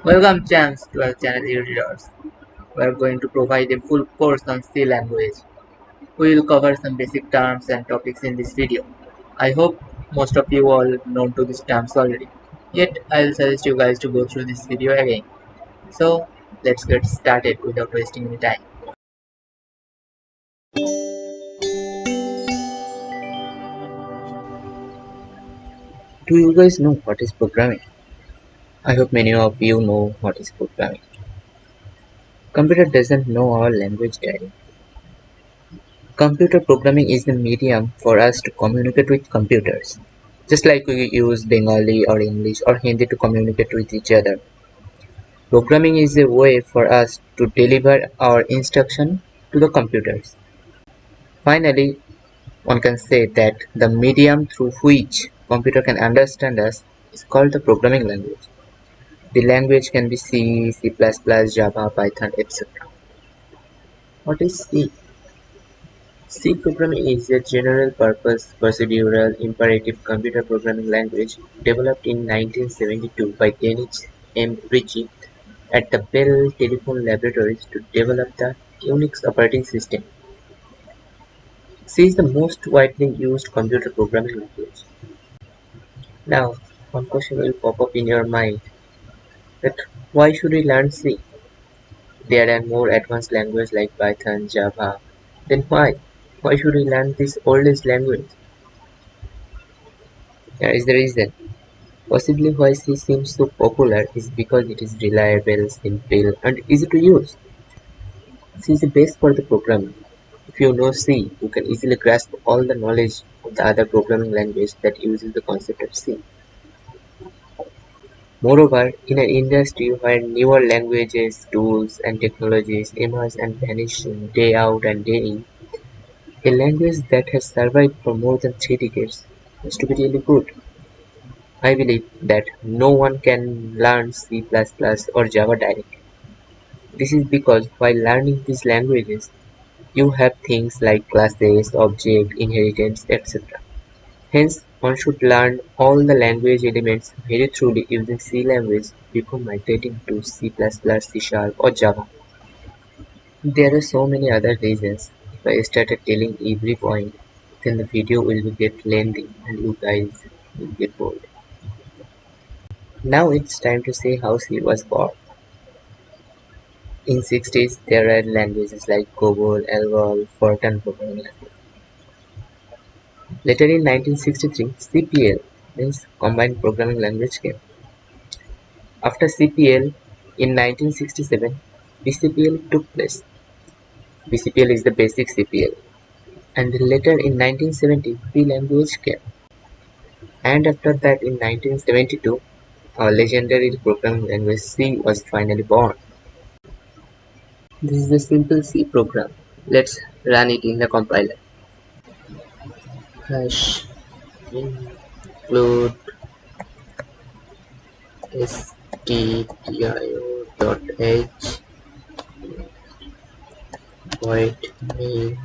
Welcome champs to our channel Eruditors. We are going to provide a full course on C language. We will cover some basic terms and topics in this video. I hope most of you all know to these terms already. Yet I will suggest you guys to go through this video again. So let's get started without wasting any time. Do you guys know what is programming? I hope many of you know what is programming. Computer doesn't know our language guide. Computer programming is the medium for us to communicate with computers. Just like we use Bengali or English or Hindi to communicate with each other. Programming is a way for us to deliver our instruction to the computers. Finally, one can say that the medium through which computer can understand us is called the programming language. The language can be C, C++, Java, Python, etc. What is C? C programming is a general-purpose procedural imperative computer programming language developed in 1972 by Dennis M. Ritchie at the Bell Telephone Laboratories to develop the Unix operating system. C is the most widely used computer programming language. Now, one question will pop up in your mind that why should we learn C? There are more advanced languages like Python, Java. Then why? Why should we learn this oldest language? Here is the reason. Possibly why C seems so popular is because it is reliable, simple, and easy to use. C is the base for the programming. If you know C, you can easily grasp all the knowledge of the other programming language that uses the concept of C. Moreover, in an industry where newer languages, tools, and technologies emerge and vanish day out and day in, a language that has survived for more than 3 decades has to be really good. I believe that no one can learn C++ or Java directly. This is because while learning these languages, you have things like classes, object, inheritance, etc. Hence, one should learn all the language elements very thoroughly using C language before migrating to C++, C Sharp, or Java. There are so many other reasons. If I started telling every point, then the video will get lengthy and you guys will get bored. Now it's time to see how C was born. In 60s, there are languages like COBOL, ALGOL, Fortran programming language. Later in 1963, CPL means Combined Programming Language came. After CPL, in 1967, BCPL took place. BCPL is the basic CPL. And later in 1970, P language came. And after that in 1972, our legendary programming language C was finally born. This is a simple C program. Let's run it in the compiler. Hash include stdio.h void main.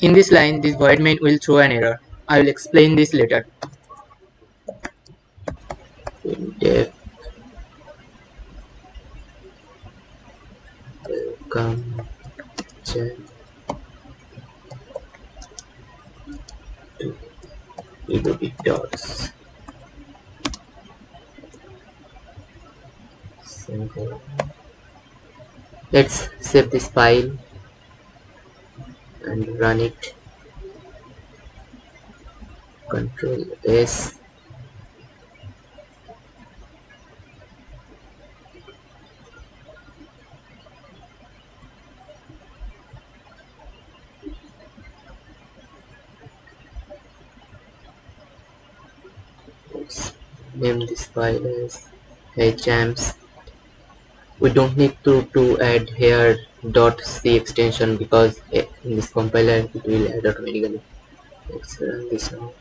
In this line, this void main will throw an error. I will explain this later. Def welcome to Eruditors. Let's save this file and run it. Control S. Let's name this file as hmps. We don't need to add here .c extension because in this compiler it will add automatically. Let's run this now.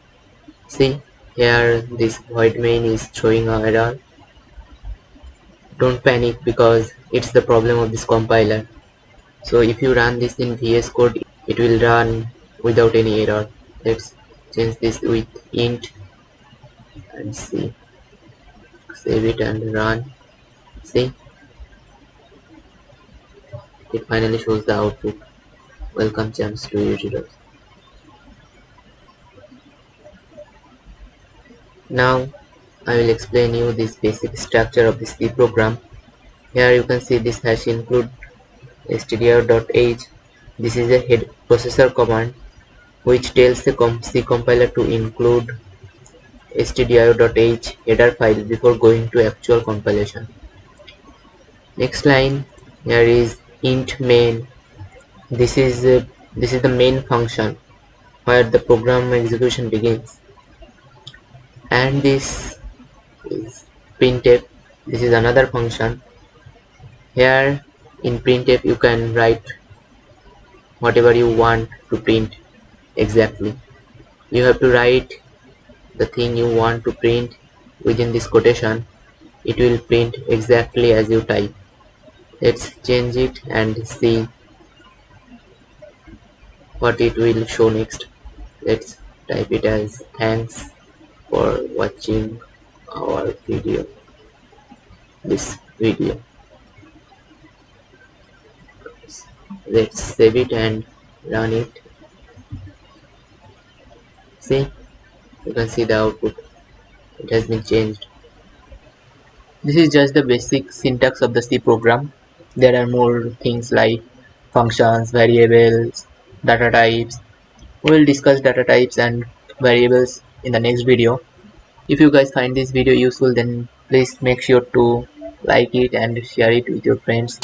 See, here this void main is throwing an error. Don't panic because it's the problem of this compiler. So if you run this in VS Code, it will run without any error. Let's change this with int and see. Save it and run. See, it finally shows the output. Welcome champs to Eruditors. Now I will explain you this basic structure of the C program. Here you can see this hash include stdio.h. This is a head processor command which tells the C compiler to include stdio.h header file before going to actual compilation. Next line here is int main. This is the main function where the program execution begins, and this is printf. This is another function. Here in printf you can write whatever you want to print exactly. You have to write the thing you want to print within this quotation. It will print exactly as you type. Let's change it and see what it will show next. Let's type it as thanks for watching our video. This video. Let's save it and run it. See, you can see the output. It has been changed. This is just the basic syntax of the C program. There are more things like functions, variables, data types. We will discuss data types and variables in the next video. If you guys find this video useful, then please make sure to like it and share it with your friends.